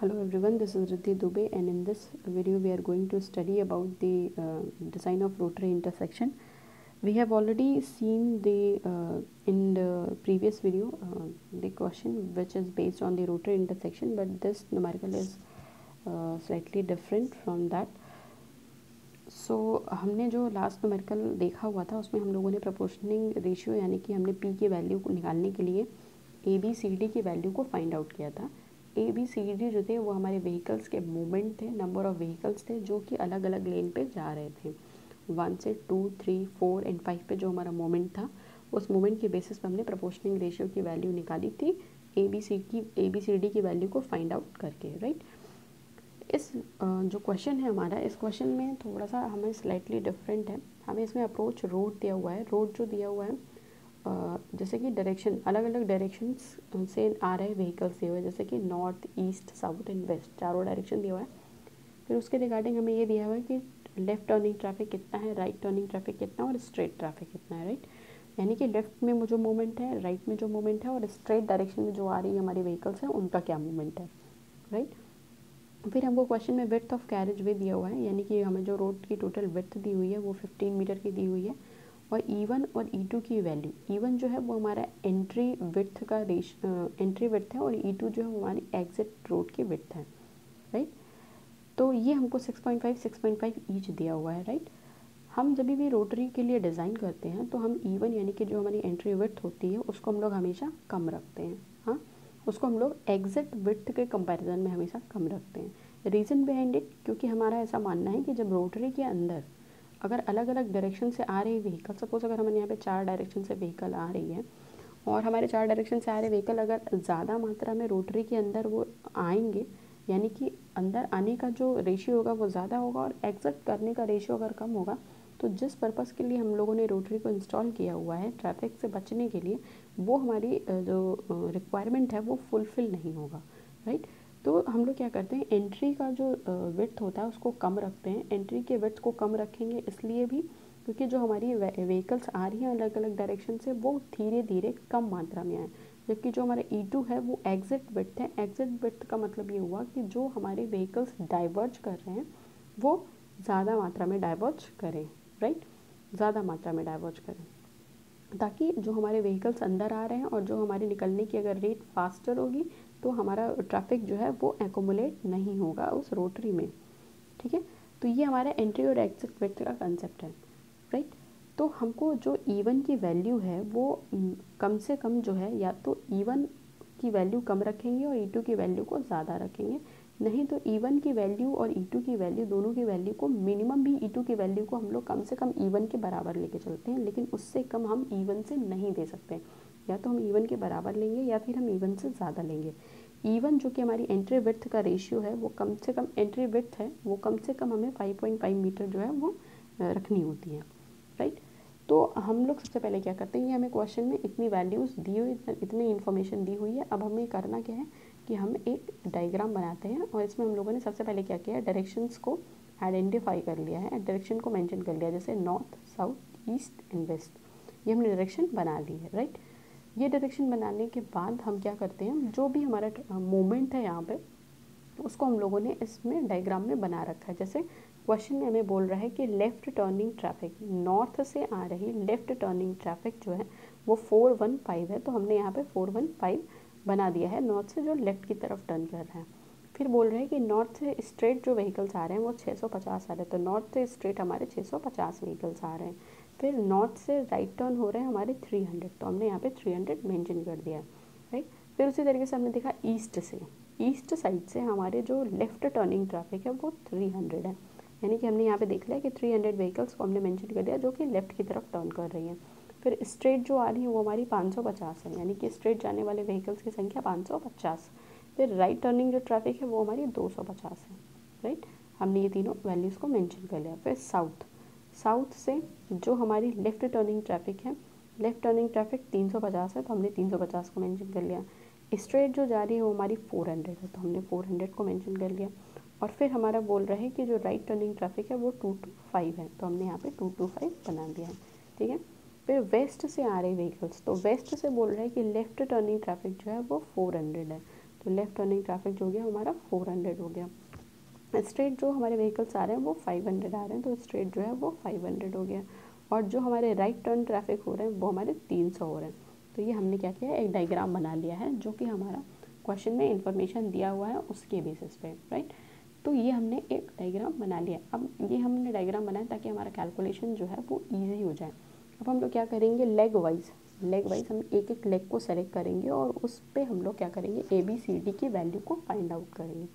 Hello everyone, this is Riddhi Dubey, and in this video we are going to study about the design of rotary intersection. We have already seen in the previous video the question which is based on the rotary intersection, but this numerical is slightly different from that. सो हमने जो last numerical देखा हुआ था उसमें हम लोगों ने प्रोपोर्शनिंग ratio यानी कि हमने पी की वैल्यू को निकालने के लिए ए बी सी डी की वैल्यू को फाइंड आउट किया था। ए बी सी डी जो थे वो हमारे व्हीकल्स के मूवमेंट थे, नंबर ऑफ़ व्हीकल्स थे जो कि अलग अलग लेन पे जा रहे थे। 1 से 2, 3, 4 एंड 5 पे जो हमारा मूवमेंट था उस मूवमेंट के बेसिस पे हमने प्रोपोर्शनिंग रेशियो की वैल्यू निकाली थी ए बी सी डी की वैल्यू को फाइंड आउट करके, राइट। इस जो क्वेश्चन है हमारा, इस क्वेश्चन में थोड़ा सा हमें स्लाइटली डिफरेंट है। हमें इसमें अप्रोच रोड दिया हुआ है। रोड जो दिया हुआ है जैसे कि डायरेक्शन, अलग अलग डायरेक्शंस से आ रहे व्हीकल्स दिए हुए हैं, जैसे कि north, east, south and west, चारों डायरेक्शन दिया हुआ है। फिर उसके रिगार्डिंग हमें ये दिया हुआ है कि लेफ़्ट टर्निंग ट्रैफिक कितना है, राइट टर्निंग ट्रैफिक कितना है और स्ट्रेट ट्रैफिक कितना है, राइट। यानी कि लेफ़्ट में जो मूवमेंट है, राइट में जो मूवमेंट है और स्ट्रेट डायरेक्शन में जो आ रही है हमारी व्हीकल्स हैं उनका क्या मूवमेंट है, राइट। फिर हमको क्वेश्चन में विड्थ ऑफ कैरेज वे दिया हुआ है, यानी कि हमें जो रोड की टोटल विड्थ दी हुई है वो 15 मीटर की दी हुई है, और E1 और E2 की वैल्यू, E1 जो है वो हमारा एंट्री विड्थ का एंट्री विड्थ है और E2 जो है हमारी एग्जिट रोड की विड्थ है, राइट। तो ये हमको 6.5 ईच दिया हुआ है, राइट। हम जब भी रोटरी के लिए डिज़ाइन करते हैं तो हम E1 यानी कि जो हमारी एंट्री विड्थ होती है उसको हम लोग हमेशा कम रखते हैं, हाँ, उसको हम लोग एग्जिट विड्थ के कंपैरिजन में हमेशा कम रखते हैं। रीज़न बिहाइंड इट, क्योंकि हमारा ऐसा मानना है कि जब रोटरी के अंदर अगर अलग अलग डायरेक्शन से आ रही व्हीकल, सपोज अगर हमारे यहाँ पे 4 डायरेक्शन से व्हीकल आ रही है और हमारे 4 डायरेक्शन से आ रहे व्हीकल अगर ज़्यादा मात्रा में रोटरी के अंदर वो आएंगे, यानी कि अंदर आने का जो रेशियो होगा वो ज़्यादा होगा और एग्जिट करने का रेशियो अगर कम होगा, तो जिस पर्पज़ के लिए हम लोगों ने रोटरी को इंस्टॉल किया हुआ है ट्रैफिक से बचने के लिए, वो हमारी जो रिक्वायरमेंट है वो फुलफ़िल नहीं होगा, राइट। तो हम लोग क्या करते हैं, एंट्री का जो विड्थ होता है उसको कम रखते हैं। एंट्री के विड्थ को कम रखेंगे इसलिए भी क्योंकि जो हमारी व्हीकल्स आ रही हैं अलग अलग डायरेक्शन से वो धीरे धीरे कम मात्रा में आए, जबकि जो हमारा E2 है वो एग्जिट विड्थ है। एग्जिट विड्थ का मतलब ये हुआ कि जो हमारे व्हीकल्स डाइवर्ज कर रहे हैं वो ज़्यादा मात्रा में डाइवर्ज करें, राइट, ज़्यादा मात्रा में डाइवर्ज करें, ताकि जो हमारे व्हीकल्स अंदर आ रहे हैं और जो हमारी निकलने की अगर रेट फास्टर होगी तो हमारा ट्रैफिक जो है वो एक्यूमुलेट नहीं होगा उस रोटरी में, ठीक है। तो ये हमारा एंट्री और एग्जिट विड्थ का कंसेप्ट है, राइट। तो हमको जो E1 की वैल्यू है वो कम से कम जो है, या तो E1 की वैल्यू कम रखेंगे और E2 की वैल्यू को ज़्यादा रखेंगे, नहीं तो E1 की वैल्यू और E2 की वैल्यू, दोनों की वैल्यू को, मिनिमम भी E2 की वैल्यू को हम लोग कम से कम E1 के बराबर लेके चलते हैं, लेकिन उससे कम हम E1 से नहीं दे सकते। या तो हम E1 के बराबर लेंगे या फिर हम E1 से ज़्यादा लेंगे। E1 जो कि हमारी एंट्री विड्थ का रेशियो है वो कम से कम, एंट्री विड्थ है वो कम से कम हमें 5.5 मीटर जो है वो रखनी होती है, राइट। तो हम लोग सबसे पहले क्या करते हैं, ये हमें क्वेश्चन में इतनी वैल्यूज़ दी हुई, इतनी इन्फॉर्मेशन दी हुई है। अब हमें करना क्या है कि हम एक डायग्राम बनाते हैं और इसमें हम लोगों ने सबसे पहले क्या किया है, डायरेक्शंस को आइडेंटिफाई कर लिया है, डायरेक्शन को मेंशन कर लिया, जैसे north, south, east and west, ये हमने डायरेक्शन बना ली है, राइट। ये डायरेक्शन बनाने के बाद हम क्या करते हैं, जो भी हमारा मूवमेंट है यहाँ पे उसको हम लोगों ने इसमें डायग्राम में बना रखा है। जैसे क्वेश्चन में हमें बोल रहा है कि लेफ़्ट टर्निंग ट्रैफिक, नॉर्थ से आ रही लेफ़्ट टर्निंग ट्रैफिक जो है वो 415 है, तो हमने यहाँ पे 415 बना दिया है, नॉर्थ से जो लेफ़्ट की तरफ टर्न कर रहा है। फिर बोल रहे हैं कि नॉर्थ से स्ट्रेट जो व्हीकल्स आ रहे हैं वो 650 आ रहे हैं, तो नॉर्थ से स्ट्रेट हमारे 650 व्हीकल्स आ रहे हैं। फिर नॉर्थ से राइट टर्न हो रहे हैं हमारे 300, तो हमने यहाँ पे 300 मेंशन कर दिया है, राइट। फिर उसी तरीके से हमने देखा ईस्ट से, ईस्ट साइड से हमारे जो लेफ़्ट टर्निंग ट्रैफिक है वो 300 है, यानी कि हमने यहाँ पे देख लिया कि 300 व्हीकल्स को हमने मेंशन कर दिया जो कि लेफ़्ट की तरफ टर्न कर रही हैं। फिर स्ट्रेट जो आ रही है वो हमारी 550 है, यानी कि स्ट्रेट जाने वाले व्हीकल्स की संख्या 550। फिर राइट टर्निंग जो ट्रैफिक है वो हमारी 250 है, राइट। हमने ये तीनों वैल्यूज़ को मेंशन कर लिया। फिर साउथ, साउथ से जो हमारी लेफ़्ट टर्निंग ट्रैफिक है, लेफ़्ट टर्निंग ट्रैफिक 350 है, तो हमने 350 को मेंशन कर लिया। स्ट्रेट जो जा रही है वो हमारी 400 है, तो हमने 400 को मेंशन कर लिया। और फिर हमारा बोल रहा है कि जो राइट टर्निंग ट्रैफिक है वो 225 है, तो हमने यहाँ पे 225 बना दिया है, ठीक है। फिर वेस्ट से आ रहे व्हीकल्स, तो वेस्ट से बोल रहा है कि लेफ़्ट टर्निंग ट्रैफिक जो है वो 400 है, तो लेफ़्ट टर्निंग ट्रैफिक जो हो गया हमारा 400 हो गया। स्ट्रेट जो हमारे व्हीकल्स आ रहे हैं वो 500 आ रहे हैं, तो स्ट्रेट जो है वो 500 हो गया। और जो हमारे राइट टर्न ट्रैफिक हो रहे हैं वो हमारे 300 हो रहे हैं। तो ये हमने क्या किया, एक डायग्राम बना लिया है जो कि हमारा क्वेश्चन में इंफॉर्मेशन दिया हुआ है उसके बेसिस पे, राइट। तो ये हमने एक डायग्राम बना लिया। अब ये हमने डायग्राम बनाया ताकि हमारा कैलकुलेशन जो है वो ईजी हो जाए। अब हम लोग क्या करेंगे, लेग वाइज हम एक एक लेग को सेलेक्ट करेंगे और उस पर हम लोग क्या करेंगे, ABCD की वैल्यू को फाइंड आउट करेंगे,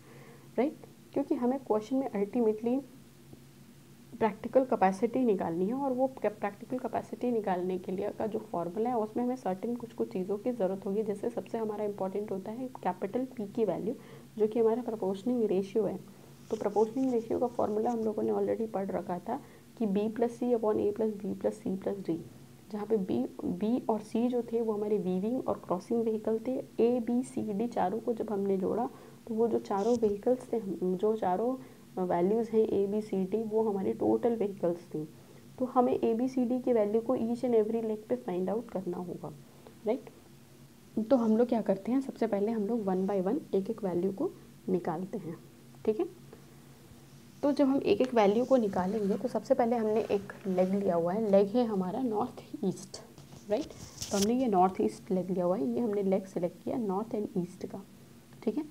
राइट। क्योंकि हमें क्वेश्चन में अल्टीमेटली प्रैक्टिकल कैपेसिटी निकालनी है, और वो प्रैक्टिकल कैपेसिटी निकालने के लिए का जो फॉर्मूला है उसमें हमें सर्टेन कुछ चीज़ों की ज़रूरत होगी। जैसे सबसे हमारा इंपॉर्टेंट होता है कैपिटल P की वैल्यू, जो कि हमारा प्रोपोर्शनिंग रेशियो है। तो प्रोपोर्शनिंग रेशियो का फॉर्मूला हम लोगों ने ऑलरेडी पढ़ रखा था कि B+C/A+B+C+D, जहाँ पे B और C जो थे वो हमारे वीविंग और क्रॉसिंग व्हीकल थे। ABCD चारों को जब हमने जोड़ा तो वो जो चारों व्हीकल्स थे, जो चारों वैल्यूज़ हैं ABCD, वो हमारी टोटल व्हीकल्स थी। तो हमें ABCD की वैल्यू को ईच एंड एवरी लेग पे फाइंड आउट करना होगा, राइट। तो हम लोग क्या करते हैं, सबसे पहले हम लोग 1 बाय 1 एक एक वैल्यू को निकालते हैं, ठीक है। तो जब हम एक एक वैल्यू को निकालेंगे तो सबसे पहले हमने एक लेग लिया हुआ है, लेग है हमारा नॉर्थ ईस्ट, राइट। तो हमने ये नॉर्थ ईस्ट लेग लिया हुआ है, ये हमने लेग सेलेक्ट किया नॉर्थ एंड ईस्ट का, ठीक है।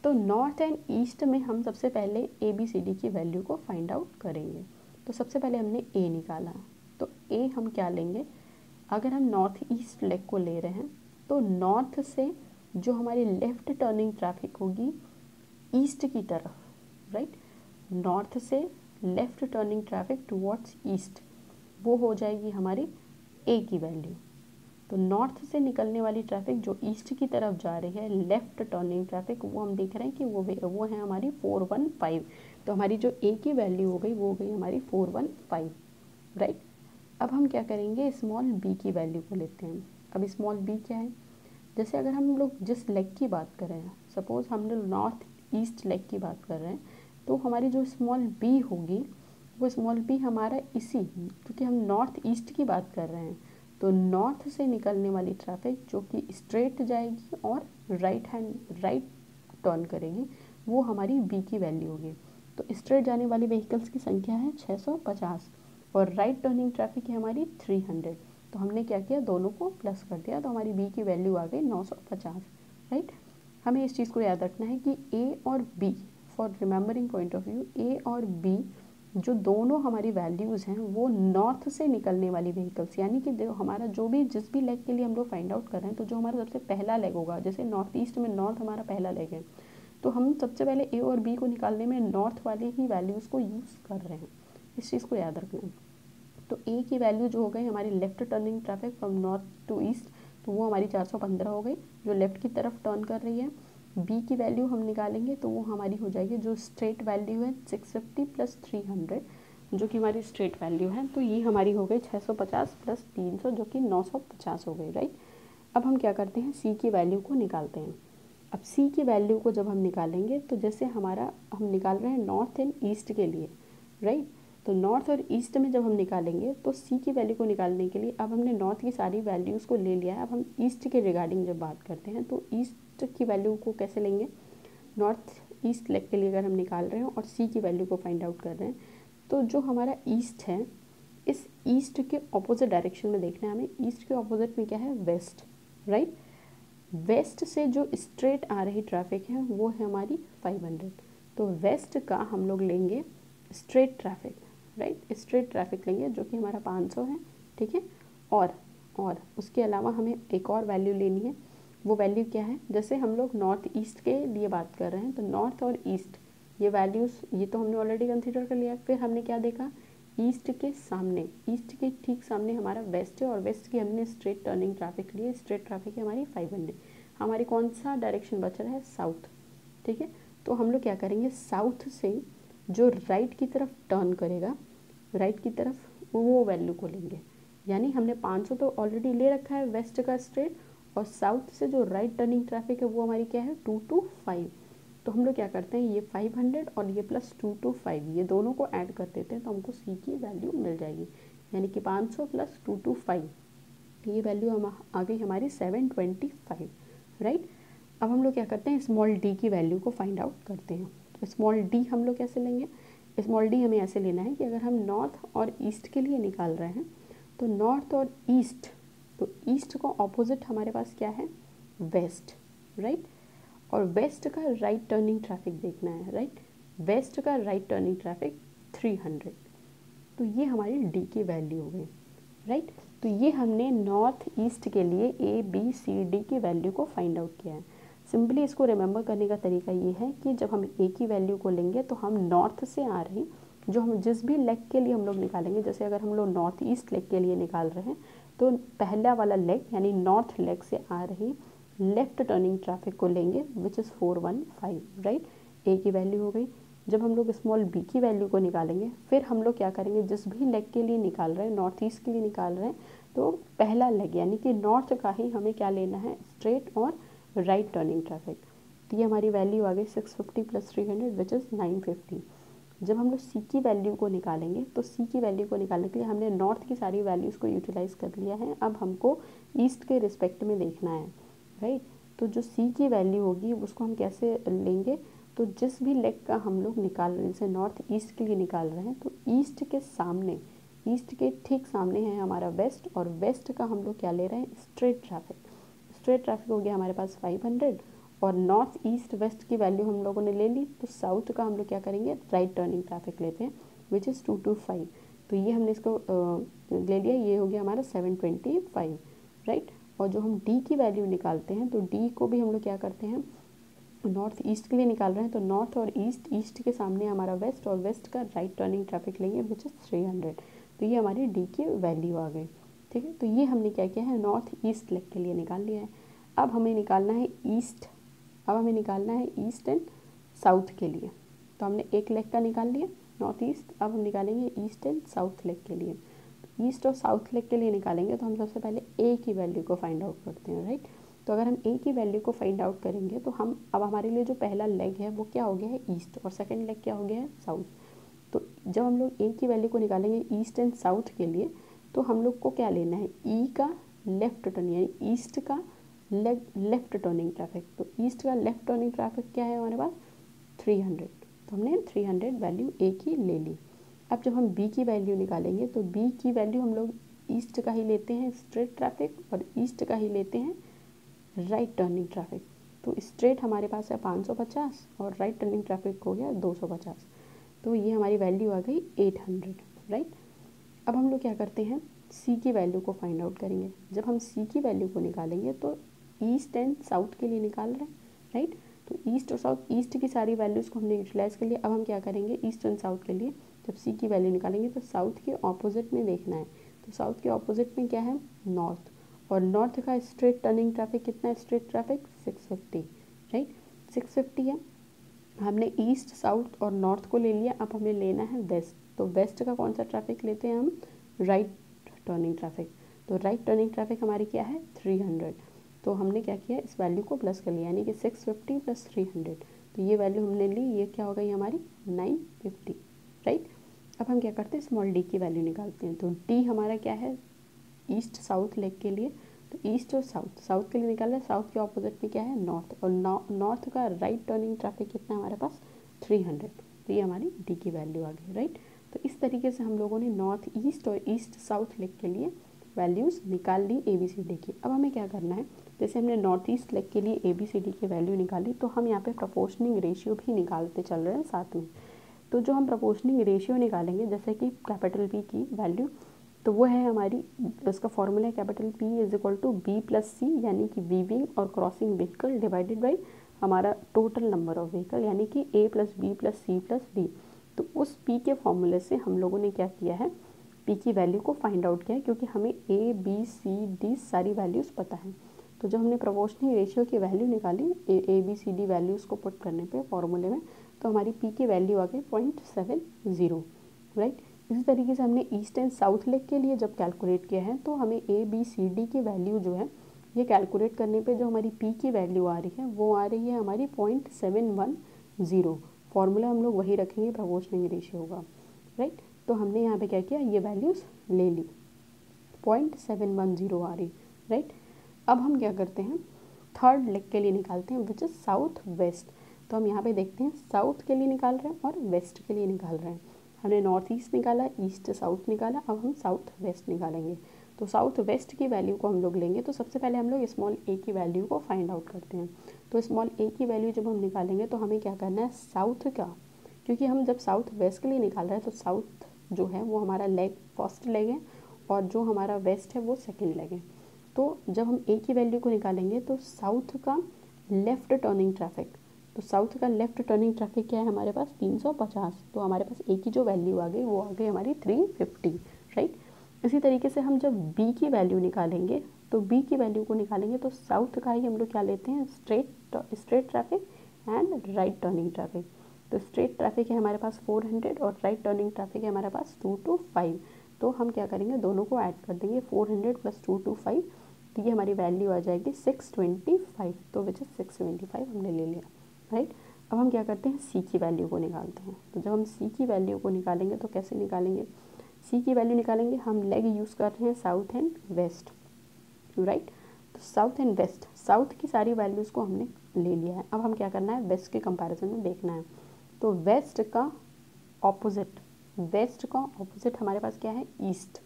तो नॉर्थ एंड ईस्ट में हम सबसे पहले ABCD की वैल्यू को फाइंड आउट करेंगे। तो सबसे पहले हमने A निकाला, तो A हम क्या लेंगे, अगर हम नॉर्थ ईस्ट लेग को ले रहे हैं तो नॉर्थ से जो हमारी लेफ़्ट टर्निंग ट्रैफिक होगी ईस्ट की तरफ, राइट, नॉर्थ से left turning traffic towards east, वो हो जाएगी हमारी A की वैल्यू। तो नॉर्थ से निकलने वाली ट्रैफिक जो ईस्ट की तरफ जा रही है, लेफ़्ट टर्निंग ट्रैफिक, वो हम देख रहे हैं कि वो है हमारी 415। तो हमारी जो A की वैल्यू हो गई वो हो गई हमारी 415, राइट। अब हम क्या करेंगे, स्मॉल b की वैल्यू को लेते हैं। अब स्मॉल b क्या है, जैसे अगर हम लोग जिस लेग की बात कर रहे हैं, सपोज़ हम लोग नॉर्थ ईस्ट लेग की बात कर रहे हैं, तो हमारी जो स्मॉल b होगी वो स्मॉल b हमारा इसी, क्योंकि हम नॉर्थ ईस्ट की बात कर रहे हैं, तो नॉर्थ से निकलने वाली ट्रैफिक जो कि स्ट्रेट जाएगी और राइट टर्न करेगी, वो हमारी b की वैल्यू होगी। तो स्ट्रेट जाने वाली व्हीकल्स की संख्या है 650 और राइट टर्निंग ट्रैफिक है हमारी 300। तो हमने क्या किया, दोनों को प्लस कर दिया, तो हमारी b की वैल्यू आ गई 950, राइट। हमें इस चीज़ को याद रखना है कि a और b, for remembering point of view, a और b जो दोनों हमारी वैल्यूज़ हैं वो नॉर्थ से निकलने वाली व्हीकल्स, यानी कि हमारा जो भी जिस भी लेग के लिए हम लोग फाइंड आउट कर रहे हैं, तो जो हमारा सबसे पहला लेग होगा, जैसे नॉर्थ ईस्ट में नॉर्थ हमारा पहला लेग है, तो हम सबसे पहले A और B को निकालने में नॉर्थ वाली ही वैल्यूज़ को यूज़ कर रहे हैं, इस चीज़ को याद रखना है। तो A की वैल्यू जो हो गई हमारी left turning traffic from north to east, तो वो हमारी 415 हो गई जो लेफ़्ट की तरफ टर्न कर रही है। B की वैल्यू हम निकालेंगे तो वो हमारी हो जाएगी, जो स्ट्रेट वैल्यू है 650 + 300, जो कि हमारी स्ट्रेट वैल्यू है, तो ये हमारी हो गई 650 + 300 जो कि 950 हो गई, राइट। अब हम क्या करते हैं, C की वैल्यू को निकालते हैं। अब C की वैल्यू को जब हम निकालेंगे तो जैसे हमारा हम निकाल रहे हैं नॉर्थ एंड ईस्ट के लिए, राइट। तो नॉर्थ और ईस्ट में जब हम निकालेंगे तो C की वैल्यू को निकालने के लिए अब हमने नॉर्थ की सारी वैल्यूज़ को ले लिया है। अब हम ईस्ट के रिगार्डिंग जब बात करते हैं तो ईस्ट की वैल्यू को कैसे लेंगे, नॉर्थ ईस्ट लेग के लिए अगर हम निकाल रहे हैं और C की वैल्यू को फाइंड आउट कर रहे हैं, तो जो हमारा ईस्ट है, इस ईस्ट के ऑपोजिट डायरेक्शन में देखना है हमें। ईस्ट के ऑपोजिट में क्या है, वेस्ट, राइट। वेस्ट से जो स्ट्रेट आ रही ट्रैफिक है वो है हमारी 500। तो वेस्ट का हम लोग लेंगे straight traffic, right, straight traffic लेंगे जो कि हमारा 500 है, ठीक है। और उसके अलावा हमें एक और वैल्यू लेनी है, वो वैल्यू क्या है, जैसे हम लोग नॉर्थ ईस्ट के लिए बात कर रहे हैं तो नॉर्थ और ईस्ट ये वैल्यूज़ ये तो हमने ऑलरेडी कंसीडर कर लिया। फिर हमने क्या देखा, ईस्ट के सामने, ईस्ट के ठीक सामने हमारा वेस्ट है और वेस्ट की हमने स्ट्रेट टर्निंग ट्रैफिक ली है, स्ट्रेट ट्रैफिक है हमारी 500। हमारी कौन सा डायरेक्शन बच रहा है, साउथ, ठीक है। तो हम लोग क्या करेंगे, साउथ से जो राइट की तरफ टर्न करेगा, राइट की तरफ, वो वैल्यू को लेंगे। यानी हमने 500 तो ऑलरेडी ले रखा है वेस्ट का स्ट्रेट, और साउथ से जो राइट टर्निंग ट्रैफिक है वो हमारी क्या है 225। तो हम लोग क्या करते हैं, ये 500 और ये प्लस 225 ये दोनों को ऐड कर देते हैं तो हमको C की वैल्यू मिल जाएगी, यानी कि 500 + 225 ये वैल्यू हम आ गई हमारी 725, राइट। अब हम लोग क्या करते हैं, स्मॉल डी की वैल्यू को फाइंड आउट करते हैं। तो स्मॉल डी हम लोग कैसे लेंगे, स्मॉल डी हमें ऐसे लेना है कि अगर हम नॉर्थ और ईस्ट के लिए निकाल रहे हैं तो नॉर्थ और ईस्ट, तो ईस्ट को ऑपोजिट हमारे पास क्या है, वेस्ट, राइट। और वेस्ट का राइट टर्निंग ट्रैफिक देखना है, राइट। वेस्ट का राइट टर्निंग ट्रैफिक 300। तो ये हमारी डी की वैल्यू हो गई, राइट। तो ये हमने नॉर्थ ईस्ट के लिए ए बी सी डी की वैल्यू को फाइंड आउट किया है। सिंपली इसको रिमेंबर करने का तरीका ये है कि जब हम ए की वैल्यू को लेंगे तो हम नॉर्थ से आ रही, जो हम जिस भी लेग के लिए हम लोग निकालेंगे, जैसे अगर हम लोग नॉर्थ ईस्ट लेग के लिए निकाल रहे हैं तो पहला वाला लेग यानी नॉर्थ लेग से आ रही लेफ्ट टर्निंग ट्रैफिक को लेंगे विच इज़ 415, राइट। ए की वैल्यू हो गई। जब हम लोग स्मॉल बी की वैल्यू को निकालेंगे फिर हम लोग क्या करेंगे, जिस भी लेग के लिए निकाल रहे हैं, नॉर्थ ईस्ट के लिए निकाल रहे हैं, तो पहला लेग यानी कि नॉर्थ का ही हमें क्या लेना है, स्ट्रेट और राइट टर्निंग ट्रैफिक। तो ये हमारी वैल्यू आ गई 650 + 300 विच इज़ 950। जब हम लोग सी की वैल्यू को निकालेंगे तो सी की वैल्यू को निकालने के लिए हमने नॉर्थ की सारी वैल्यूज़ को यूटिलाइज़ कर लिया है, अब हमको ईस्ट के रिस्पेक्ट में देखना है, राइट। तो जो सी की वैल्यू होगी उसको हम कैसे लेंगे, तो जिस भी लेग का हम लोग निकाल रहे हैं, जैसे नॉर्थ ईस्ट के लिए निकाल रहे हैं, तो ईस्ट के सामने, ईस्ट के ठीक सामने है हमारा वेस्ट, और वेस्ट का हम लोग क्या ले रहे हैं, स्ट्रेट ट्रैफिक। स्ट्रेट ट्रैफिक हो गया हमारे पास 500, और नॉर्थ ईस्ट वेस्ट की वैल्यू हम लोगों ने ले ली, तो साउथ का हम लोग क्या करेंगे, राइट टर्निंग ट्रैफिक लेते हैं विच इज़ 225। तो ये हमने इसको ले लिया, ये हो गया हमारा 725, राइट। और जो हम डी की वैल्यू निकालते हैं तो डी को भी हम लोग क्या करते हैं, नॉर्थ ईस्ट के लिए निकाल रहे हैं तो नॉर्थ और ईस्ट, ईस्ट के सामने हमारा वेस्ट, और वेस्ट का राइट टर्निंग ट्रैफिक लेंगे विच इज़ 300। तो ये हमारी डी की वैल्यू आ गई, ठीक है। तो ये हमने क्या किया है, नॉर्थ ईस्ट लेग के लिए निकाल लिया है। अब हमें निकालना है ईस्ट, अब हमें निकालना है ईस्ट एंड साउथ के लिए। तो हमने एक लेग का निकाल लिया नॉर्थ ईस्ट, अब हम निकालेंगे ईस्ट एंड साउथ लेग के लिए। ईस्ट और साउथ लेग के लिए निकालेंगे तो हम सबसे पहले ए की वैल्यू को फाइंड आउट करते हैं, राइट। तो अगर हम ए की वैल्यू को फाइंड आउट करेंगे तो हम अब हमारे लिए जो पहला लेग है वो क्या हो गया है, ईस्ट, और सेकंड लेग क्या हो गया है, साउथ। तो जब हम लोग ए की वैल्यू को निकालेंगे ईस्ट एंड साउथ के लिए तो हम लोग को क्या लेना है, ई का लेफ्ट टर्न यानी ईस्ट का लेफ्ट टर्निंग ट्रैफिक। तो ईस्ट का लेफ्ट टर्निंग ट्रैफिक क्या है हमारे पास, 300। तो हमने 300 वैल्यू ए की ले ली। अब जब हम बी की वैल्यू निकालेंगे तो बी की वैल्यू हम लोग ईस्ट का ही लेते हैं स्ट्रेट ट्रैफिक, और ईस्ट का ही लेते हैं राइट टर्निंग ट्रैफिक। तो स्ट्रेट हमारे पास है 550 और राइट टर्निंग ट्रैफिक हो गया 250। तो ये हमारी वैल्यू आ गई 800, राइट। अब हम लोग क्या करते हैं, सी की वैल्यू को फाइंड आउट करेंगे। जब हम सी की वैल्यू को निकालेंगे तो ईस्ट एंड साउथ के लिए निकाल रहे हैं, राइट। तो ईस्ट और साउथ, ईस्ट की सारी वैल्यूज़ को हमने यूटिलाइज़ कर लिया। अब हम क्या करेंगे, ईस्ट एंड साउथ के लिए जब सी की वैल्यू निकालेंगे तो साउथ के ऑपोजिट में देखना है। तो साउथ के ऑपोजिट में क्या है, नॉर्थ, और नॉर्थ का स्ट्रेट टर्निंग ट्रैफिक कितना है, स्ट्रेट ट्रैफिक 650, राइट। 650 है। हमने ईस्ट साउथ और नॉर्थ को ले लिया, अब हमें लेना है वेस्ट। तो वेस्ट का कौन सा ट्रैफिक लेते हैं हम, राइट टर्निंग ट्रैफिक। तो राइट टर्निंग ट्रैफिक हमारी क्या है, 300। तो हमने क्या किया, इस वैल्यू को प्लस कर लिया यानी कि 650 + 300। तो ये वैल्यू हमने ली, ये क्या हो गई हमारी 950, राइट। अब हम क्या करते हैं, स्मॉल डी की वैल्यू निकालते हैं। तो डी हमारा क्या है, ईस्ट साउथ लेग के लिए, तो ईस्ट और साउथ, साउथ के लिए निकाला, साउथ के ऑपोजिट में क्या है, नॉर्थ, और नॉर्थ का राइट टर्निंग ट्रैफिक कितना हमारे पास, 300। तो ये हमारी डी की वैल्यू आ गई, राइट। तो इस तरीके से हम लोगों ने नॉर्थ ईस्ट और ईस्ट साउथ लेग के लिए वैल्यूज़ निकाल ली ए बी सी डी की। अब हमें क्या करना है, जैसे हमने नॉर्थ ईस्ट लेग के लिए ए बी सी डी की वैल्यू निकाली, तो हम यहाँ पे प्रोपोर्शनिंग रेशियो भी निकालते चल रहे हैं साथ में। तो जो हम प्रोपोर्शनिंग रेशियो निकालेंगे, जैसे कि कैपिटल पी की वैल्यू, तो वो है हमारी, इसका फॉर्मूला है कैपिटल P = B + C, यानी कि वीविंग और क्रॉसिंग व्हीकल डिवाइडेड बाई हमारा टोटल नंबर ऑफ व्हीकल, यानी कि A + B + C + D। तो उस P के फॉर्मूले से हम लोगों ने क्या किया है, P की वैल्यू को फाइंड आउट किया है, क्योंकि हमें A B C D सारी वैल्यूज़ पता है। तो जब हमने प्रोपोर्शनल रेशियो की वैल्यू निकाली A B C D values को पुट करने पे फॉर्मूले में, तो हमारी P की वैल्यू आ गई 0.70, राइट। इसी तरीके से हमने ईस्ट एंड साउथ लेग के लिए जब कैलकुलेट किया है तो हमें ए बी सी डी की वैल्यू जो है ये कैलकुलेट करने पे जो हमारी पी की वैल्यू आ रही है वो आ रही है हमारी 0.710। फॉर्मूला हम लोग वही रखेंगे, प्रोपोर्शनल रेशियो होगा, राइट। तो हमने यहाँ पे क्या किया, ये वैल्यूज़ ले ली, 0.710 आ रही, राइट। अब हम क्या करते हैं, थर्ड लेग के लिए निकालते हैं विच इज़ साउथ वेस्ट। तो हम यहाँ पे देखते हैं साउथ के लिए निकाल रहे हैं और वेस्ट के लिए निकाल रहे हैं। हमने नॉर्थ ईस्ट निकाला, ईस्ट साउथ निकाला, अब हम साउथ वेस्ट निकालेंगे। तो साउथ वेस्ट की वैल्यू को हम लोग लेंगे। तो सबसे पहले हम लोग स्मॉल ए की वैल्यू को फाइंड आउट करते हैं। तो स्मॉल ए की वैल्यू जब हम निकालेंगे तो हमें क्या करना है, साउथ का, क्योंकि हम जब साउथ वेस्ट के लिए निकाल रहे हैं तो साउथ जो है वो हमारा लेग फर्स्ट लेग है और जो हमारा वेस्ट है वो सेकेंड लेग है। तो जब हम ए की वैल्यू को निकालेंगे तो साउथ का लेफ़्ट टर्निंग ट्रैफिक, तो साउथ का लेफ़्ट टर्निंग ट्रैफिक क्या है हमारे पास 350। तो हमारे पास ए की जो वैल्यू आ गई वो आ गई हमारी 350, राइट। इसी तरीके से हम जब बी की वैल्यू निकालेंगे तो बी की वैल्यू को निकालेंगे तो साउथ का ही हम लोग क्या लेते हैं, straight traffic and right turning traffic. तो स्ट्रेट ट्रैफिक है हमारे पास 400 और राइट टर्निंग ट्रैफिक है हमारे पास 2 to 5। तो हम क्या करेंगे, दोनों को ऐड कर देंगे, 400 + 2 to 5, तो ये हमारी वैल्यू आ जाएगी 625। तो विच इज़ 625 हमने ले लिया, राइट। अब हम क्या करते हैं, सी की वैल्यू को निकालते हैं। तो जब हम सी की वैल्यू को निकालेंगे तो कैसे निकालेंगे, सी की वैल्यू निकालेंगे, हम लेग यूज़ कर रहे हैं साउथ एंड वेस्ट, राइट। तो साउथ एंड वेस्ट, साउथ की सारी वैल्यूज़ को हमने ले लिया है। अब हम क्या करना है, वेस्ट के कंपैरिजन में देखना है। तो वेस्ट का ऑपोजिट, वेस्ट का ऑपोजिट हमारे पास क्या है, ईस्ट,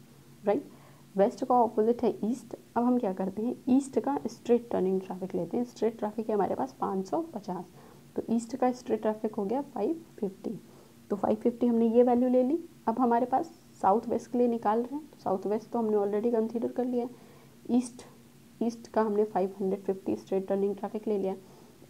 राइट। वेस्ट का ऑपोजिट है ईस्ट। अब हम क्या करते हैं, ईस्ट का स्ट्रेट टर्निंग ट्रैफिक लेते हैं। स्ट्रेट ट्रैफिक है हमारे पास 550। तो ईस्ट का स्ट्रेट ट्रैफिक हो गया 550। तो 550 हमने ये वैल्यू ले ली। अब हमारे पास साउथ वेस्ट के लिए निकाल रहे हैं, तो साउथ वेस्ट तो हमने ऑलरेडी कंसीडर कर लिया। ईस्ट का हमने 550 स्ट्रेट टर्निंग ट्रैफिक ले लिया।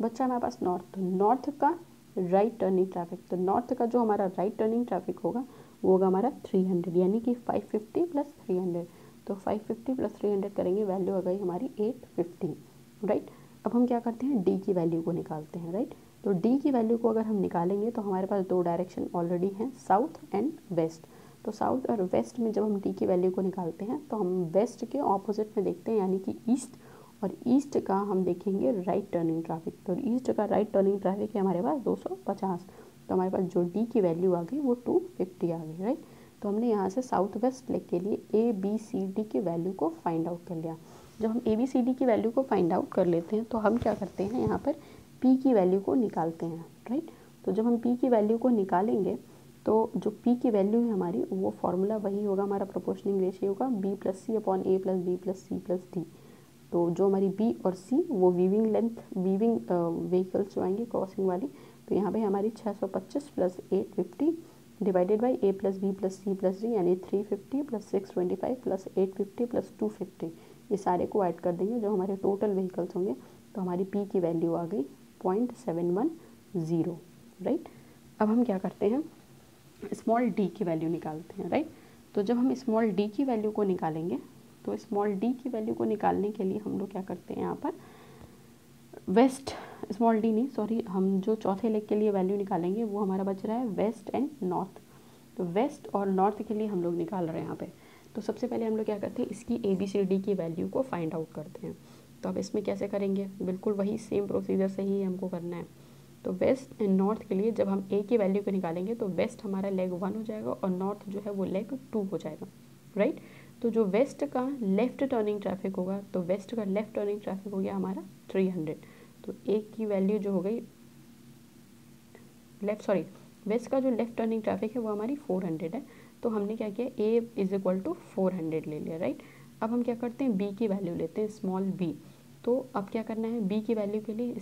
बच्चा हमारे पास नॉर्थ, तो नॉर्थ का राइट टर्निंग ट्रैफिक, तो नॉर्थ का जो हमारा राइट टर्निंग ट्रैफिक होगा वो होगा हमारा 300, यानी कि 550 + 300। तो 550 + 300 करेंगे, वैल्यू आ गई हमारी 850, राइट। अब हम क्या करते हैं, डी की वैल्यू को निकालते हैं, राइट। तो डी की वैल्यू को अगर हम निकालेंगे तो हमारे पास दो डायरेक्शन ऑलरेडी हैं, साउथ एंड वेस्ट। तो साउथ और वेस्ट में जब हम डी की वैल्यू को निकालते हैं तो हम वेस्ट के ऑपोजिट में देखते हैं, यानी कि ईस्ट, और ईस्ट का हम देखेंगे राइट टर्निंग ट्रैफिक। तो ईस्ट का राइट टर्निंग ट्रैफिक है हमारे पास 250। तो हमारे पास जो डी की वैल्यू आ गई वो 250 आ गई, राइट। तो हमने यहाँ से साउथ वेस्ट लेग के लिए ए बी सी डी की वैल्यू को फाइंड आउट कर लिया। जब हम ए बी सी डी की वैल्यू को फाइंड आउट कर लेते हैं तो हम क्या करते हैं, यहाँ पर पी की वैल्यू को निकालते हैं, राइट। तो जब हम पी की वैल्यू को निकालेंगे तो जो पी की वैल्यू है हमारी, वो फार्मूला वही होगा हमारा प्रोपोर्शनिंग रेशियो का, B+C/A+B+C+D। तो जो हमारी बी और सी वो वीविंग व्हीकल्स जो आएंगे क्रॉसिंग वाली, तो यहाँ पे हमारी 625 + 850 डिवाइडेड बाई A+B+C+D, यानी 350 + 625 + 850 + 250, ये सारे को ऐड कर देंगे जो हमारे टोटल व्हीकल्स होंगे। तो हमारी पी की वैल्यू आ गई 0.710, राइट। अब हम क्या करते हैं, स्मॉल डी की वैल्यू निकालते हैं, राइट। तो जब हम स्मॉल डी की वैल्यू को निकालेंगे तो स्मॉल डी की वैल्यू को निकालने के लिए हम लोग क्या करते हैं, यहाँ पर वेस्ट, स्मॉल डी नहीं सॉरी, हम जो चौथे लेग के लिए वैल्यू निकालेंगे वो हमारा बच रहा है वेस्ट एंड नॉर्थ। तो वेस्ट और नॉर्थ के लिए हम लोग निकाल रहे हैं यहाँ पे। तो सबसे पहले हम लोग क्या करते हैं, इसकी ए बी सी डी की वैल्यू को फाइंड आउट करते हैं। तो अब इसमें कैसे करेंगे, बिल्कुल वही सेम प्रोसीजर से ही हमको करना है। तो वेस्ट एंड नॉर्थ के लिए जब हम ए की वैल्यू को निकालेंगे तो वेस्ट हमारा लेग 1 हो जाएगा और नॉर्थ जो है वो लेग 2 हो जाएगा, राइट। तो जो वेस्ट का लेफ़्ट टर्निंग ट्रैफिक होगा, तो वेस्ट का लेफ़्ट टर्निंग ट्रैफिक हो गया हमारा 300। तो ए की वैल्यू जो हो गई वेस्ट का जो लेफ़्ट टर्निंग ट्रैफिक है वो हमारी 400 है। तो हमने क्या किया, ए = 400 ले लिया, राइट। अब हम क्या करते हैं, बी की वैल्यू लेते हैं, स्मॉल बी। तो अब क्या करना है, बी की वैल्यू के लिए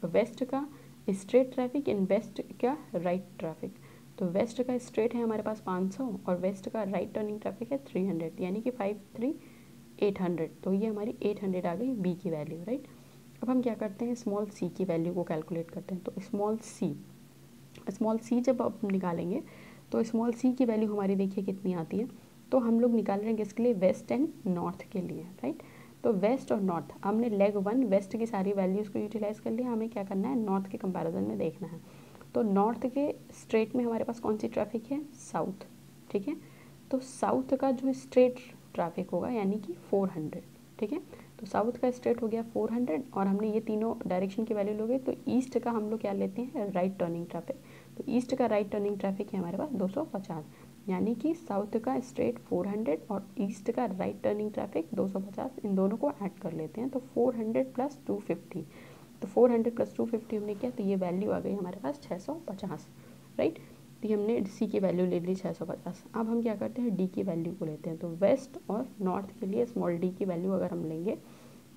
वेस्ट का स्ट्रेट ट्रैफिक इन वेस्ट का राइट ट्रैफिक। तो वेस्ट का स्ट्रेट है हमारे पास 500 और वेस्ट का राइट टर्निंग ट्रैफिक है 300, यानी कि 5 3 800। तो ये हमारी 800 आ गई बी की वैल्यू, राइट। अब हम क्या करते हैं, स्मॉल सी की वैल्यू को कैलकुलेट करते हैं। तो स्मॉल सी जब आप निकालेंगे तो स्मॉल सी की वैल्यू हमारी देखिए कितनी आती है। तो हम लोग निकाल रहे हैं किसके लिए, वेस्ट एंड नॉर्थ के लिए, राइट। तो वेस्ट और नॉर्थ, हमने लेग 1 वेस्ट की सारी वैल्यूज़ को यूटिलाइज़ कर लिया, हमें क्या करना है, नॉर्थ के कंपैरिजन में देखना है। तो नॉर्थ के स्ट्रेट में हमारे पास कौन सी ट्रैफिक है, साउथ, ठीक है। तो साउथ का जो स्ट्रेट ट्रैफिक होगा यानी कि 400, ठीक है। तो साउथ का स्ट्रेट हो गया 400 और हमने ये तीनों डायरेक्शन की वैल्यू लोगे। तो ईस्ट का हम लोग क्या लेते हैं, राइट टर्निंग ट्रैफिक। तो ईस्ट का राइट टर्निंग ट्रैफिक है हमारे पास 250। यानी कि साउथ का स्ट्रेट 400 और ईस्ट का राइट टर्निंग ट्रैफिक 250, इन दोनों को ऐड कर लेते हैं। तो 400 प्लस 250, तो 400 प्लस 250 हमने किया तो ये वैल्यू आ गई हमारे पास 650, राइट। तो हमने सी की वैल्यू ले ली 650। अब हम क्या करते हैं, डी की वैल्यू को लेते हैं। तो वेस्ट और नॉर्थ के लिए स्मॉल डी की वैल्यू अगर हम लेंगे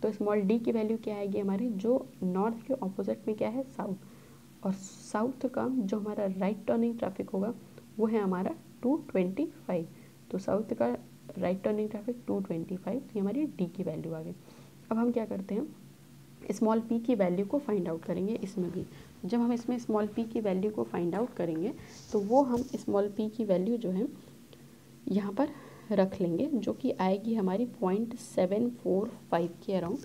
तो स्मॉल डी की वैल्यू क्या आएगी हमारी, जो नॉर्थ के ऑपोजिट में क्या है, साउथ, और साउथ का जो हमारा राइट टर्निंग ट्रैफिक होगा वो है हमारा 225। तो साउथ का राइट टर्निंग ट्रैफिक 225, तो ये हमारी डी की वैल्यू आ गई। अब हम क्या करते हैं, स्मॉल पी की वैल्यू को फाइंड आउट करेंगे इसमें भी। जब हम इसमें स्मॉल पी की वैल्यू को फाइंड आउट करेंगे तो वो हम स्मॉल पी की वैल्यू जो है यहाँ पर रख लेंगे, जो कि आएगी हमारी 0.745 के अराउंड।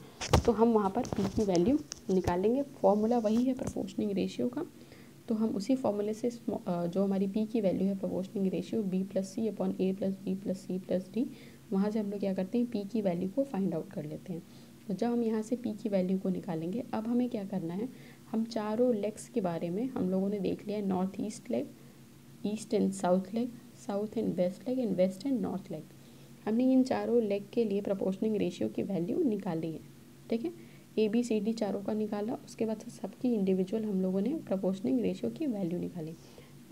तो हम वहाँ पर पी की वैल्यू निकालेंगे। फॉर्मूला वही है प्रोपोर्शनिंग रेशियो का, तो हम उसी फॉर्मूले से जो हमारी पी की वैल्यू है proportioning ratio B plus C upon A plus B plus C plus D, वहाँ से हम लोग क्या करते हैं, पी की वैल्यू को फाइंड आउट कर लेते हैं। तो जब हम यहाँ से पी की वैल्यू को निकालेंगे, अब हमें क्या करना है, हम चारों लेग्स के बारे में हम लोगों ने देख लिया है, north east leg, east and south leg, south and west leg, and west and north leg. हमने इन चारों लेग के लिए प्रोपोर्शनिंग रेशियो की वैल्यू निकाली है, ठीक है। ए बी सी डी चारों का निकाला, उसके बाद से सबकी इंडिविजुअल हम लोगों ने प्रोपोर्शनिंग रेशियो की वैल्यू निकाली।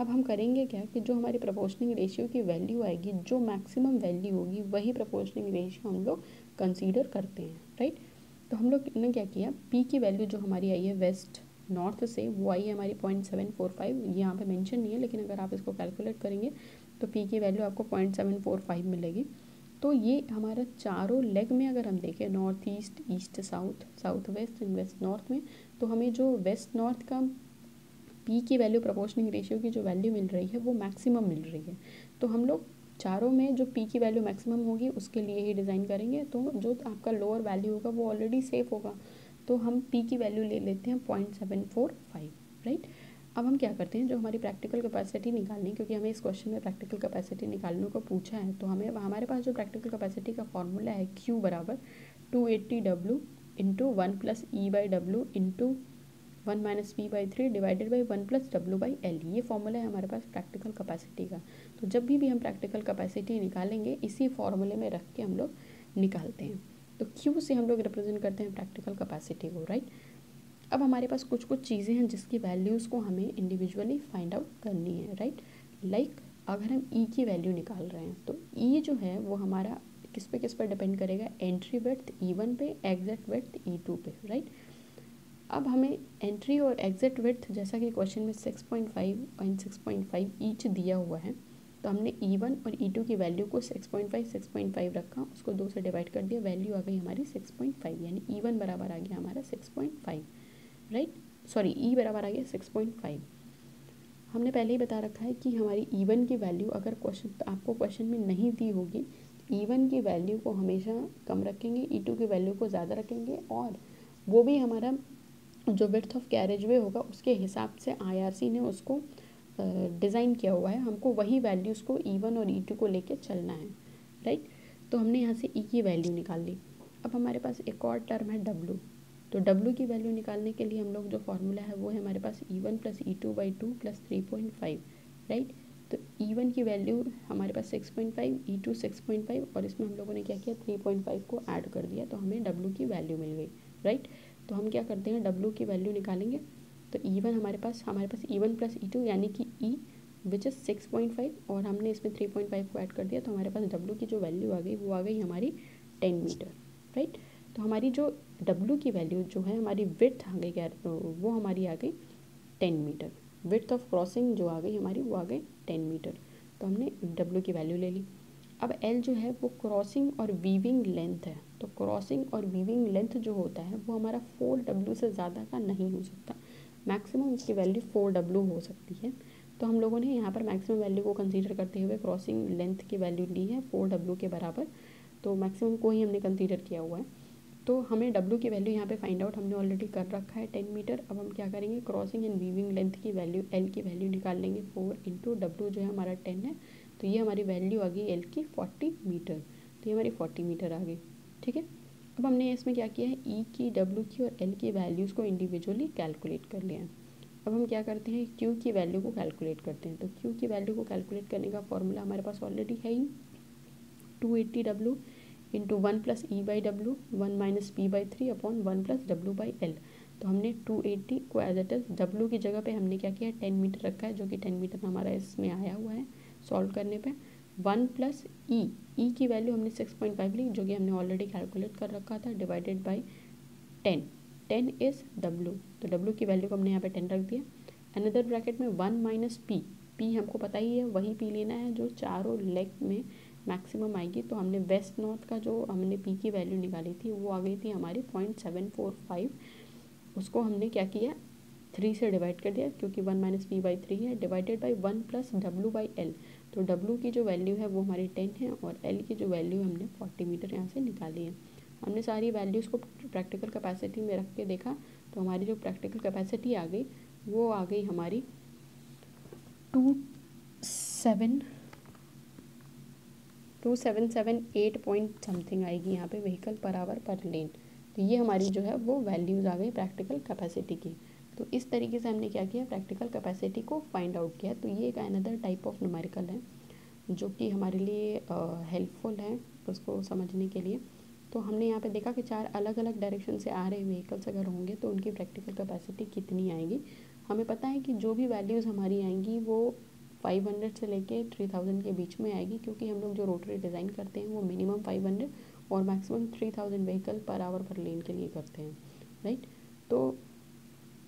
अब हम करेंगे क्या कि जो हमारी प्रोपोर्शनिंग रेशियो की वैल्यू आएगी, जो मैक्सिमम वैल्यू होगी वही प्रोपोर्शनिंग रेशियो हम लोग कंसीडर करते हैं, राइट। तो हम लोग ने क्या किया, पी की वैल्यू जो हमारी आई है वेस्ट नॉर्थ से, वो आई है हमारी 0.745। यहाँ पे मेंशन नहीं है, लेकिन अगर आप इसको कैलकुलेट करेंगे तो पी की वैल्यू आपको 0.745 मिलेगी। तो ये हमारा चारों लेग में अगर हम देखें, north east, east south, south west and west north में, तो हमें जो वेस्ट नॉर्थ का पी की वैल्यू प्रोपोर्शनिंग रेशियो की जो वैल्यू मिल रही है वो मैक्सिमम मिल रही है। तो हम लोग चारों में जो पी की वैल्यू मैक्सिमम होगी उसके लिए ही डिज़ाइन करेंगे। तो जो आपका लोअर वैल्यू होगा वो ऑलरेडी सेफ होगा, तो हम पी की वैल्यू ले लेते हैं 0.745, राइट। अब हम क्या करते हैं, जो हमारी प्रैक्टिकल कैपेसिटी निकालनी, क्योंकि हमें इस क्वेश्चन में प्रैक्टिकल कैपेसिटी निकालने को पूछा है, तो हमें हमारे पास जो प्रैक्टिकल कैपेसिटी का फॉर्मूला है Q बराबर 280W into 1 plus E by W into 1 minus P by 3 divided by 1 plus W by L, ये फॉर्मूला है हमारे पास प्रैक्टिकल कैपेसिटी का। तो जब भी हम प्रैक्टिकल कैपेसिटी निकालेंगे इसी फॉर्मूले में रख के हम लोग निकालते हैं। तो क्यू से हम लोग रिप्रेजेंट करते हैं प्रैक्टिकल कैपेसिटी को, राइट। अब हमारे पास कुछ कुछ चीज़ें हैं जिसकी वैल्यूज़ को हमें इंडिविजुअली फाइंड आउट करनी है, राइट। लाइक अगर हम ई की वैल्यू निकाल रहे हैं तो ई जो है वो हमारा किस पे डिपेंड करेगा, एंट्री विड्थ E1 पे, एग्जिट विड्थ E2 पे, राइट। अब हमें एंट्री और एग्जिट विड्थ जैसा कि क्वेश्चन में 6.5 और 6.5 ईच दिया हुआ है, तो हमने E1 और E2 की वैल्यू को 6.5 रखा, उसको 2 से डिवाइड कर दिया, वैल्यू आ गई हमारी 6.5, यानी E1 बराबर आ गया हमारा 6.5, राइट। सॉरी, E बराबर आ गया 6.5। हमने पहले ही बता रखा है कि हमारी E1 की वैल्यू अगर आपको क्वेश्चन में नहीं दी होगी, E1 की वैल्यू को हमेशा कम रखेंगे, E2 की वैल्यू को ज़्यादा रखेंगे, और वो भी हमारा जो विड्थ ऑफ कैरेज वे होगा उसके हिसाब से IRC ने उसको डिज़ाइन किया हुआ है, हमको वही वैल्यूज़ को E1 और E2 को लेके चलना है, राइट। तो हमने यहाँ से E की वैल्यू निकाल ली। अब हमारे पास एक और टर्म है W, तो W की वैल्यू निकालने के लिए हम लोग जो फॉर्मूला है वो है हमारे पास E1 plus E2 by 2 plus 3.5, right. तो E1 की वैल्यू हमारे पास 6.5, E2 6.5, और इसमें हम लोगों ने क्या किया, 3.5 को ऐड कर दिया, तो हमें W की वैल्यू मिल गई, राइट। तो हम क्या करते हैं, W की वैल्यू निकालेंगे। तो E1 हमारे पास E1 प्लस E2 यानी कि E विच इज़ 6.5, और हमने इसमें 3.5 को ऐड कर दिया, तो हमारे पास W की जो वैल्यू आ गई वो आ गई हमारी 10 मीटर, राइट। तो हमारी जो W की वैल्यू जो है हमारी विड्थ आ गई क्या, वो हमारी आ गई 10 मीटर। विड्थ ऑफ क्रॉसिंग जो आ गई हमारी वो आ गई 10 मीटर। तो हमने W की वैल्यू ले ली। अब L जो है वो क्रॉसिंग और वीविंग लेंथ है, तो क्रॉसिंग और वीविंग लेंथ जो होता है वो हमारा 4W से ज़्यादा का नहीं हो सकता, मैक्सिमम इसकी वैल्यू 4W हो सकती है। तो हम लोगों ने यहाँ पर मैक्सिमम वैल्यू को कंसीडर करते हुए क्रॉसिंग लेंथ की वैल्यू ली है 4W के बराबर, तो मैक्सिमम को ही हमने कंसीडर किया हुआ है। तो हमें W की वैल्यू यहाँ पे फाइंड आउट हमने ऑलरेडी कर रखा है 10 मीटर। अब हम क्या करेंगे, क्रॉसिंग एंड वीविंग लेंथ की वैल्यू L की वैल्यू निकाल लेंगे, 4 इंटू W जो है हमारा 10 है, तो ये हमारी वैल्यू आ गई L की 40 मीटर, तो ये हमारी 40 मीटर आ गई, ठीक है। अब हमने इसमें क्या किया है, E की, W की और L की वैल्यूज़ को इंडिविजुअली कैलकुलेट कर लिया है। अब हम क्या करते हैं, Q की वैल्यू को कैलकुलेट करते हैं। तो Q की वैल्यू को कैलकुलेट करने का फॉर्मूला हमारे पास ऑलरेडी है ही, 280W into 1 plus E by W, 1 minus P by 3 upon 1 plus W by L. तो हमने 280 को एज इट इज डब्ल्यू की जगह पे हमने क्या किया, 10 मीटर रखा है, जो कि 10 मीटर हमारा इसमें आया हुआ है सॉल्व करने पे। 1 प्लस ई की वैल्यू हमने 6.5 ली, जो कि हमने ऑलरेडी कैलकुलेट कर रखा था, डिवाइडेड बाई 10 इज़ डब्ल्यू, तो डब्ल्यू की वैल्यू को हमने यहाँ पे 10 रख दिया। अनदर ब्रैकेट में 1 माइनस पी हमको पता ही है, वही पी लेना है जो चारों लेग में मैक्सिमम आएगी। तो हमने वेस्ट नॉर्थ का जो हमने पी की वैल्यू निकाली थी वो आ गई थी हमारी 0.745। उसको हमने क्या किया, 3 से डिवाइड कर दिया, क्योंकि 1 माइनस पी बाई 3 है, divided by 1 plus W by L. तो डब्ल्यू की जो वैल्यू है वो हमारी 10 है, और एल की जो वैल्यू है हमने 40 मीटर यहाँ से निकाली है। हमने सारी वैल्यूज़ को प्रैक्टिकल कैपेसिटी में रख के देखा, तो हमारी जो प्रैक्टिकल कैपेसिटी आ गई वो आ गई हमारी 2778 पॉइंट समथिंग आएगी यहाँ पे व्हीकल पर आवर पर लेन। तो ये हमारी जो है वो वैल्यूज़ आ गई प्रैक्टिकल कैपेसिटी की। तो इस तरीके से हमने क्या किया, प्रैक्टिकल कैपेसिटी को फाइंड आउट किया। तो ये एक अनदर टाइप ऑफ न्यूमेरिकल है जो कि हमारे लिए हेल्पफुल है उसको समझने के लिए। तो हमने यहाँ पे देखा कि 4 अलग अलग डायरेक्शन से आ रहे व्हीकल्स अगर होंगे तो उनकी प्रैक्टिकल कैपेसिटी कितनी आएगी। हमें पता है कि जो भी वैल्यूज़ हमारी आएंगी वो 500 से लेके 3000 के बीच में आएगी, क्योंकि हम लोग जो रोटरी डिज़ाइन करते हैं वो मिनिमम 500 और मैक्सिमम 3000 व्हीकल पर आवर पर लेन के लिए करते हैं, राइट। तो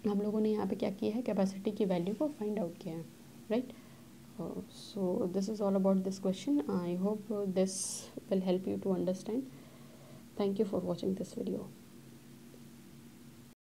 हम लोगों ने यहाँ पे क्या किया है, कैपेसिटी की वैल्यू को फाइंड आउट किया है, right. So this is all about this question. I hope this will help you to understand. Thank you for watching this video.